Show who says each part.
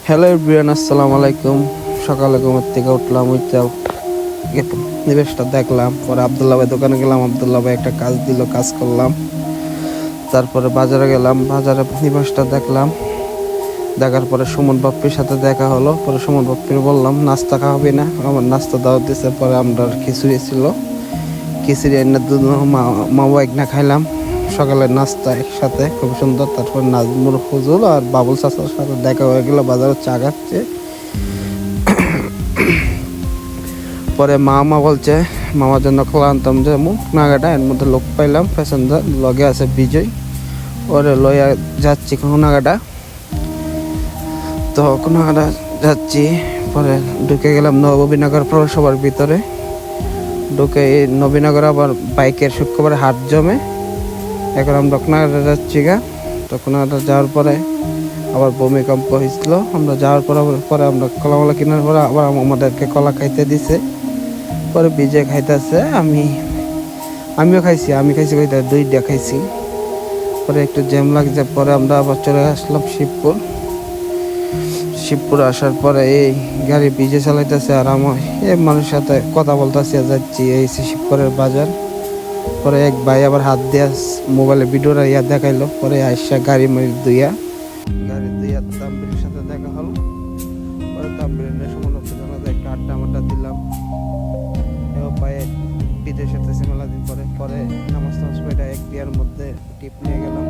Speaker 1: Hello everyone, আসসালামু আলাইকুম। সকালে ঘুমের থেকে উঠলাম, ওইটা নিবেশটা দেখলাম, পরে আবদুল্লাহ ভাই দোকানে গেলাম, আবদুল্লাহ ভাই একটা কাজ দিল, কাজ করলাম। তারপরে বাজারে গেলাম, বাজারে নিবেশটা দেখলাম, দেখার পরে সুমন বাপ্পির সাথে দেখা হলো। পরে সুমন বাপ্পির বললাম নাস্তা খাওয়াবি না, আমার নাস্তা দাওয়াত দিছে। পরে আমরা খিচুড়ি ছিল, খিচুড়ি এনে দুধ মা এক না খাইলাম সকালের নাস্তা একসাথে, খুব সুন্দর। তারপর নাজমুল ফজল আর বাবুল চাচার সাথে দেখা হয়ে গেল, বাজারে চা খাচ্ছে। পরে মামা বলছে মামার জন্য খোলা আনতাম, যে মুখ নাগাটা এর মধ্যে লোক পাইলাম, প্যাসেঞ্জার লগে আছে বিজয়, ওরে লইয়া যাচ্ছি কোনাগাটা। তো কোনাগাটা যাচ্ছি, পরে ঢুকে গেলাম নবীনগর পৌরসভার ভিতরে। ঢুকে নবীনগর আবার বাইকের শুক্রবারে হাট জমে। এখন আমরা কোনাগাটা যাচ্ছি গা। তো কোনাগাটা যাওয়ার পরে আবার ভূমিকম্প হয়েছিল। আমরা যাওয়ার পরে আমরা কলামলা কেনার পরে আবার আমাদেরকে কলা খাইতে দিছে। পরে বিজয় খাইতেছে, আমিও খাইছি, আমি খাইছি কইতে দুইটা খাইছি। পরে একটু জ্যাম লাগছে, পরে আমরা আবার চলে আসলাম শিবপুর আসার পরে এই গাড়ি বিজয় চালাইতেছে, আর আমার এই মানুষের সাথে কথা বলতেছি, যাচ্ছি এই শিবপুরের বাজার। পরে এক ভাই আবার হাত দিয়া মোবাইলে ভিডিওটা দেখাইলো। পরে আইসা গাড়ি দুইয়া তাম্বিরের সাথে দেখা হলো। পরে তাম্বিরের সময় জানাতে একটা আড্ডা মাড্ডা দিলাম। পায়ে বিদেশে মেলা দিন পরে নামাজ টামাজ পড়ে এক বিয়ার মধ্যে টিপ নিয়ে গেলাম।